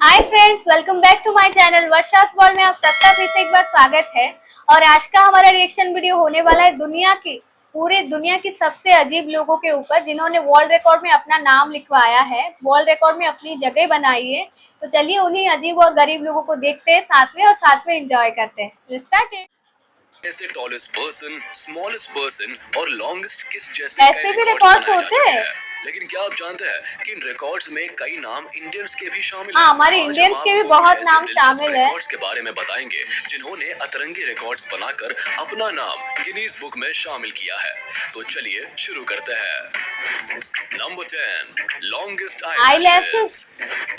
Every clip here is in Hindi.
Hi friends, welcome back to my channel Varsha's world में आप सबका फिर से एक बार स्वागत है। और आज का हमारा रिएक्शन वीडियो होने वाला है पूरे दुनिया की सबसे अजीब लोगों के ऊपर, जिन्होंने वर्ल्ड रिकॉर्ड में अपना नाम लिखवाया है, वर्ल्ड रिकॉर्ड में अपनी जगह बनाई है। तो चलिए उन्हीं अजीब और गरीब लोगों को देखते हैं साथ में एंजॉय करते हैं। Let's start it. ऐसे टॉलेस्ट पर्सन, स्मॉलेस्ट पर्सन और लॉन्गेस्ट किस जैसे ऐसे भी रिकॉर्ड्स होते हैं। लेकिन क्या आप जानते हैं कि इन रिकॉर्ड्स में कई नाम इंडियंस के भी शामिल हैं? हैं। हमारे इंडियंस के भी बहुत नाम शामिल हैं। रिकॉर्ड्स के बारे में बताएंगे जिन्होंने अतरंगी रिकॉर्ड्स बनाकर अपना नाम गिनीज बुक में शामिल किया है। तो चलिए शुरू करते हैं। Number 10, longest eyelashes.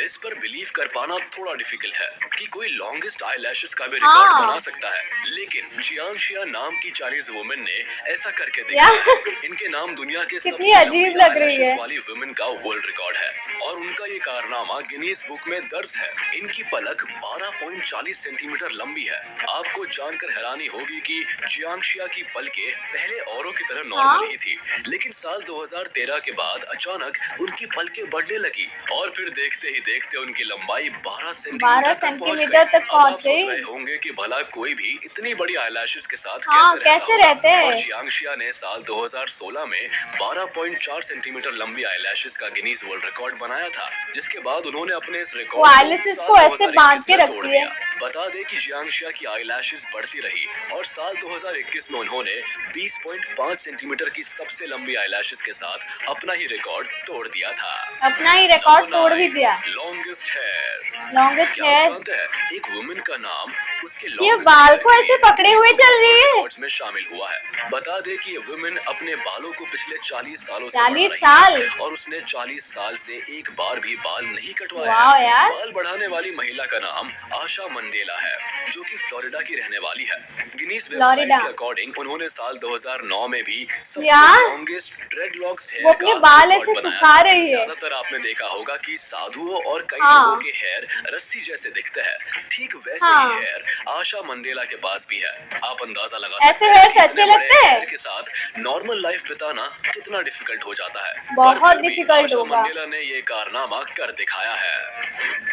इस पर बिलीव कर पाना थोड़ा डिफिकल्ट है कि कोई लॉन्गेस्ट आईलैशेस का भी रिकॉर्ड बना सकता है, लेकिन जियांशिया नाम की चाइनीज वुमेन ने ऐसा करके दिखाया। इनके नाम दुनिया के सबसे अजीब लग रही है वाली वुमेन का वर्ल्ड रिकॉर्ड है और उनका ये कारनामा गिनीज बुक में दर्ज है। इनकी पलक 12.40 सेंटीमीटर लंबी है। आपको जानकर हैरानी होगी कि जियांशिया की पलकें पहले औरों की तरह नॉर्मल ही थी, लेकिन साल 2013 के बाद अचानक उनकी पलकें बढ़ने लगी और फिर देखते ही देखते उनकी लंबाई 12 सेंटीमीटर तक पहुंच गई। आप सोच रहे होंगे कि भला कोई भी इतनी बड़ी आईलैशेस के साथ कैसे रहते हैं? और जियांशिया ने साल 2016 में 12.4 सेंटीमीटर लंबी आईलैशेस का गिनीज वर्ल्ड रिकॉर्ड बनाया था, जिसके बाद उन्होंने अपने इस रिकॉर्ड को ऐसे बांध के रख दिया। बता दें कि जियांशिया की आईलैशेस बढ़ती रही और साल 2021 में उन्होंने 20.5 सेंटीमीटर की सबसे लंबी आईलैशेस के साथ अपना ही रिकॉर्ड तोड़ दिया था। अपना ही रिकॉर्ड तोड़ भी दिया। Longest hair. लॉन्गेस्ट हेयर जानते हैं एक वुमेन का नाम उसके ये बाल को ऐसे पकड़े हुए चल रही है में शामिल हुआ है। बता दे कि ये वुमेन अपने बालों को पिछले 40 सालों से 40 साल और उसने 40 साल से एक बार भी बाल नहीं कटवाया। बाल बढ़ाने वाली महिला का नाम आशा मंडेला है, जो कि फ्लोरिडा की रहने वाली है। गिनीज वेबसाइट के अकॉर्डिंग उन्होंने साल 2009 में भी सबसे लॉन्गेस्ट ड्रेडलॉक्स हेयर का रिकॉर्ड बनाया। ज्यादातर आपने देखा होगा कि साधुओं और कई लोगों के हेयर रस्सी जैसे दिखते हैं, ठीक वैसे ही हेयर आशा मंडेला के पास भी है। आप अंदाजा लगा सकते हैं कि इतने बड़े हेयर के साथ नॉर्मल लाइफ बिताना कितना डिफिकल्ट हो जाता है। बहुत डिफिकल्ट होगा। मंडेला ने ये कारनामा कर दिखाया है।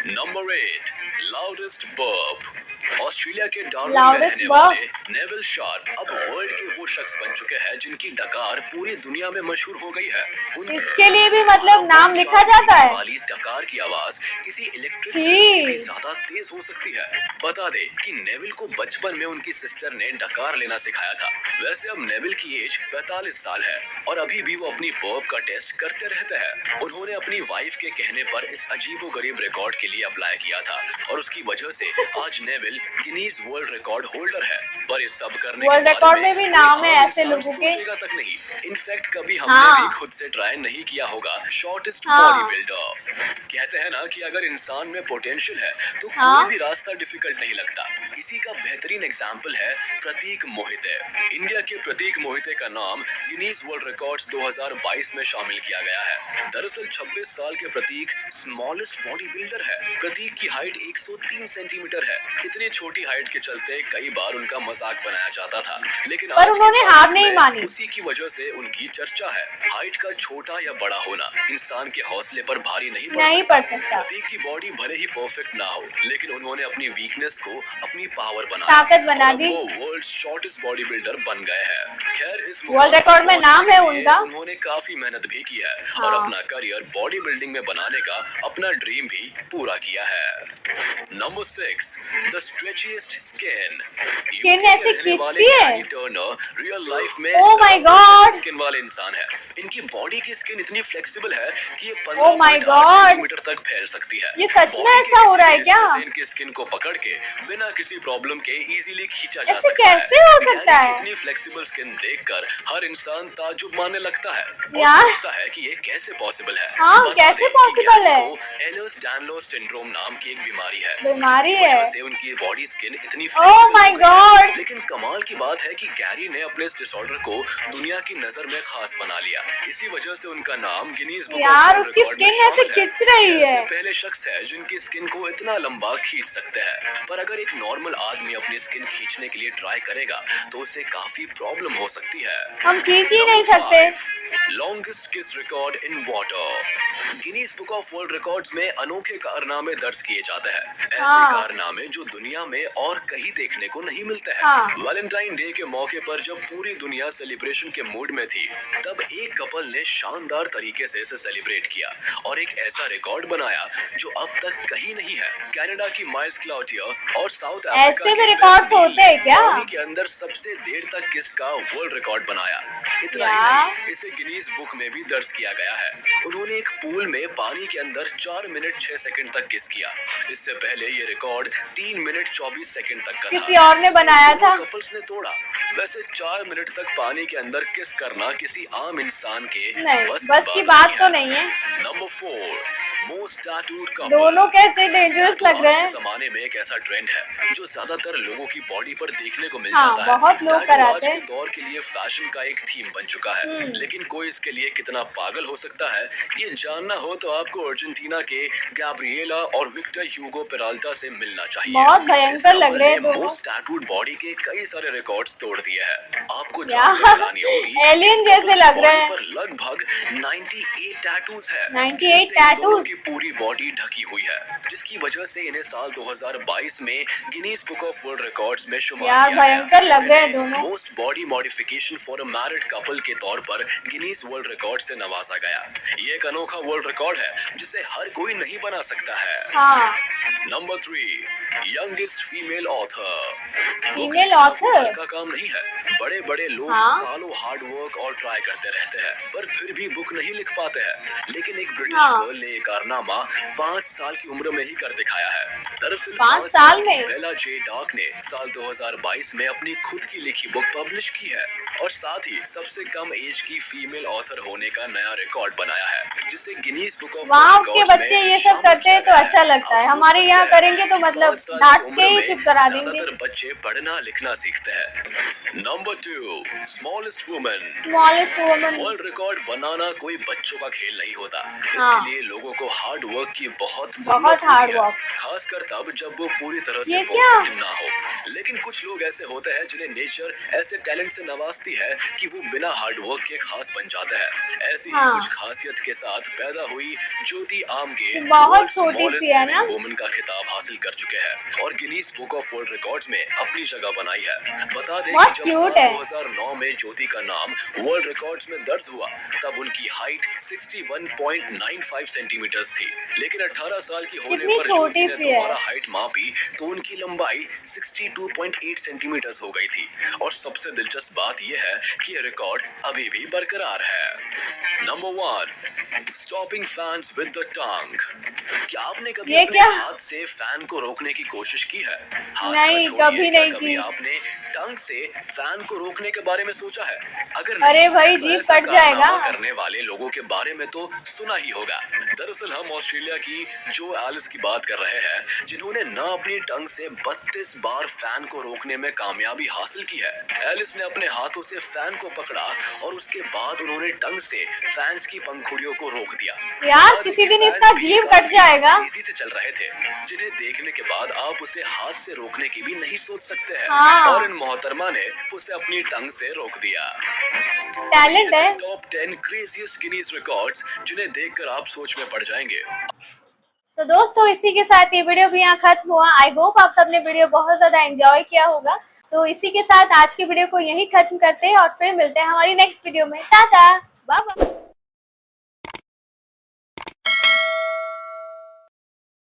Number 8, loudest burp. ऑस्ट्रेलिया के डार्विन में रहने वाले नेविल शार्प अब वर्ल्ड के वो शख्स बन चुके हैं जिनकी डकार पूरी दुनिया में मशहूर हो गई है। इसके लिए भी मतलब नाम लिखा जाता है। वाली डकार की आवाज किसी इलेक्ट्रिक से भी ज्यादा तेज हो सकती है। बता दे कि नेविल को बचपन में उनकी सिस्टर ने डकार लेना सिखाया था। वैसे अब नेविल की एज 45 साल है और अभी भी वो अपनी बर्प का टेस्ट करते रहते हैं। उन्होंने अपनी वाइफ के कहने पर इस अजीबोगरीब रिकॉर्ड के लिए अप्लाई किया था और उसकी वजह से आज Neville Guinness world record holder है। पर ये सब करने वर्ल्ड रिकॉर्ड में भी नाम है ऐसे लोगों के। तक नहीं, इनफैक्ट कभी हमने भी खुद से ट्राई नहीं किया होगा शॉर्टेस्ट बॉडी बिल्डर। कहते हैं ना कि अगर इंसान में पोटेंशियल है तो कोई भी रास्ता डिफिकल्ट नहीं लगता। इसी का बेहतरीन एग्जाम्पल है प्रतीक मोहिते। इंडिया के प्रतीक मोहिते का नाम गिनीज वर्ल्ड रिकॉर्ड्स 2022 में शामिल किया गया है। दरअसल 26 साल के प्रतीक स्मॉलेस्ट बॉडी बिल्डर है। प्रतीक की हाइट 103 सेंटीमीटर है। इतनी छोटी हाइट के चलते कई बार उनका मजाक बनाया जाता था, लेकिन पर उन्होंने हार नहीं मानी। उसी की वजह से उनकी चर्चा है। हाइट का छोटा या बड़ा होना इंसान के हौसले पर भारी नहीं पड़ सकता। प्रतीक की बॉडी भले ही परफेक्ट ना हो, लेकिन उन्होंने अपनी वीकनेस को अपनी पावर ताकत बना दी। वो वर्ल्ड शॉर्टेस्ट बॉडी बिल्डर बन गए हैं। खैर इस वर्ल्ड रिकॉर्ड में नाम है उनका। उन्होंने काफी मेहनत भी की है और अपना करियर बॉडी बिल्डिंग में बनाने का अपना ड्रीम भी पूरा किया है। Number 6, the stretchiest skin. Turner real life में स्किन वाले इंसान है। इनकी बॉडी की स्किन इतनी फ्लेक्सिबल है कि ये 15 सेंटीमीटर तक फैल सकती है। ये सच में ऐसा हो रहा है क्या? इनकी स्किन को पकड़ के बिना किसी प्रॉब्लम के इजीली खींचा जा सकता है। कैसे हो सकता है? इतनी फ्लेक्सिबल स्किन देखकर हर इंसान ताज्जुब मानने लगता है और सोचता है कि ये कैसे पॉसिबल है। कैसे पॉसिबल है? एलर्स-डानलर्स सिंड्रोम नाम की एक बीमारी है। बीमारी है। से उनकी बॉडी स्किन इतनी ओह फ्लेक्सिबल माय हो गई है। गॉड। लेकिन कमाल की बात है कि गैरी ने अपने इस डिसऑर्डर को दुनिया की नजर में खास बना लिया। इसी वजह से उनका नाम गिनीज बुक ऑफ यार वर्ल्ड उसकी रिकॉर्ड में स्किन ऐसे शामिल है। खिंच रही ऐसे है। पहले शख्स है जिनकी स्किन को इतना लंबा खींच सकते हैं। पर अगर एक नॉर्मल आदमी अपनी स्किन खींचने के लिए ट्राई करेगा तो उसे काफी प्रॉब्लम हो सकती है। हम खींच ही नहीं सकते। लॉन्गेस्ट किस record in water. Guinness book of world records में अनोखे कारनामे दर्ज किए जाते हैं। ऐसे कारनामे जो दुनिया में और कहीं देखने को नहीं मिलते हैं। वैलेंटाइन डे के मौके पर जब पूरी दुनिया सेलिब्रेशन के मूड में थी, तब एक कपल ने शानदार तरीके से इसे सेलिब्रेट किया और एक ऐसा रिकॉर्ड बनाया जो अब तक कहीं नहीं है। कनाडा की माइल्स क्लाउटियर और साउथ अफ्रीका ऐसे भी रिकॉर्ड होते हैं क्या? पानी के अंदर सबसे देर तक किस का वर्ल्ड रिकॉर्ड बनाया। इतना ही नहीं, इसे गिनीज बुक में भी दर्ज किया गया है। उन्होंने एक पूल में पानी के अंदर 4 मिनट 6 सेकंड तक किस किया। इससे पहले ये रिकॉर्ड 3 मिनट 24 सेकंड तक का था। किसी और ने बनाया था। कपल्स ने तोड़ा। वैसे 4 मिनट तक पानी के अंदर किस करना किसी आम इंसान के नहीं, बस की बात तो नहीं है। Number 4 most tattooed couple. दोनों कैसे डेंजरस लग रहे हैं। जमाने में एक ऐसा ट्रेंड है जो ज्यादातर लोगों की बॉडी पर देखने को मिल हाँ, जाता है। बहुत लोग टैटू कराते आज हैं। के दौर के लिए फैशन का एक थीम बन चुका है। लेकिन कोई इसके लिए कितना पागल हो सकता है, ये जानना हो तो आपको अर्जेंटीना के गैब्रिएला और विक्टर ह्यूगो पेराल्टा से मिलना चाहिए। बहुत भयंकर लग रहे हैं दोनों। मोस्ट टैटूड बॉडी के कई सारे रिकॉर्ड्स तोड़ दिए हैं। आपको यार, जानकर हैरानी होगी एलियन जैसे लग रहे हैं। पर लगभग 98 टैटूज है। 98 जिनसे इन दोनों टैटूज? की पूरी बॉडी ढकी हुई है, जिसकी वजह से इन्हें साल 2022 में Guinness book of world records में शुमार यार, किया गया। भयंकर लग रहे हैं दोनों। Most body modification for a married couple के तौर पर गिनीज वर्ल्ड रिकॉर्ड से नवाजा गया। ये एक अनोखा वर्ल्ड रिकॉर्ड है जिसे हर कोई नहीं बना सकता है। Number 3 youngest female author. Female author का काम नहीं है। बड़े बड़े लोग सालों हार्ड वर्क और ट्राई करते रहते हैं, पर फिर भी बुक नहीं लिख पाते हैं। लेकिन एक ब्रिटिश गर्ल ने ये कारनामा 5 साल की उम्र में ही कर दिखाया है। दरअसल 5 साल में बेला जे डार्क ने साल 2022 में अपनी खुद की लिखी बुक पब्लिश की है और साथ ही सबसे कम एज की फीमेल ऑथर होने का नया रिकॉर्ड बनाया है, जिसे गिनीज बुक ऑफ वहाँ के बच्चे ये सब करते हैं तो अच्छा लगता है। हमारे यहाँ करेंगे तो मतलब डांट के ही चुप करा देंगे। बच्चे पढ़ना लिखना सीखते हैं। Number 2 smallest woman. World record बनाना कोई बच्चों का खेल नहीं होता। इसके लिए लोगों को हार्ड वर्क की बहुत हार्ड वर्क, खासकर तब जब वो पूरी तरह से ये परफेक्ट ना हो। लेकिन कुछ लोग ऐसे होते हैं जिन्हें नेचर ऐसे टैलेंट से नवाजती है कि वो बिना हार्ड वर्क के खास बन जाते हैं। ऐसी ही कुछ खासियत के साथ पैदा हुई ज्योति आमगे बहुत छोटी सी है ना, वुमन का खिताब हासिल कर चुके हैं और Guinness book of world records में अपनी जगह बनाई है। बता दें कि जब साल 2009 में ज्योति का नाम वर्ल्ड रिकॉर्ड्स में दर्ज हुआ, तब उनकी हाइट 61.95 सेंटीमीटर थी। लेकिन 18 साल की होने पर ज्योति ने दोबारा हाइट मापी तो उनकी लंबाई 62.8 सेंटीमीटर हो गई थी। और सबसे दिलचस्प बात यह है कि यह रिकॉर्ड अभी भी बरकरार है। Number 1 stopping fans with the tongue. क्या आपने कभी अपने हाथ से फैन को रोकने की कोशिश की है? नहीं, कभी नहीं की। आपने टंग से फैन को रोकने के बारे में सोचा है? अगर अरे भाई जी कट जाएगा। करने वाले लोगों के बारे में तो सुना ही होगा। दरअसल हम ऑस्ट्रेलिया की जो एलिस की बात कर रहे हैं, जिन्होंने न अपनी टंग से 32 बार फैन को रोकने में कामयाबी हासिल की है। एलिस ने अपने हाथों से फैन को पकड़ा और उसके बाद उन्होंने टंग से फैंस की पंखुड़ियों को रोक दिया। यार किसी दिन इसका जीभ कट जाएगा। तेजी से चल रहे थे, जिन्हें देखने के बाद आप उसे हाथ से रोकने की भी नहीं सोच सकते हैं। और इन मोहतरमा ने उसे अपनी टंग से रोक दिया। टैलेंट है। टॉप 10 क्रेजीएस्ट गिनीज रिकॉर्ड्स जिन्हें देखकर आप सोच में पड़ जाएंगे। तो दोस्तों इसी के साथ ये वीडियो भी यहाँ खत्म हुआ। आई होप आप सबने वीडियो बहुत ज्यादा एंजॉय किया होगा। तो इसी के साथ आज की वीडियो को यहीं खत्म करते हैं और फिर मिलते हैं हमारी नेक्स्ट वीडियो में। Tata, bye bye.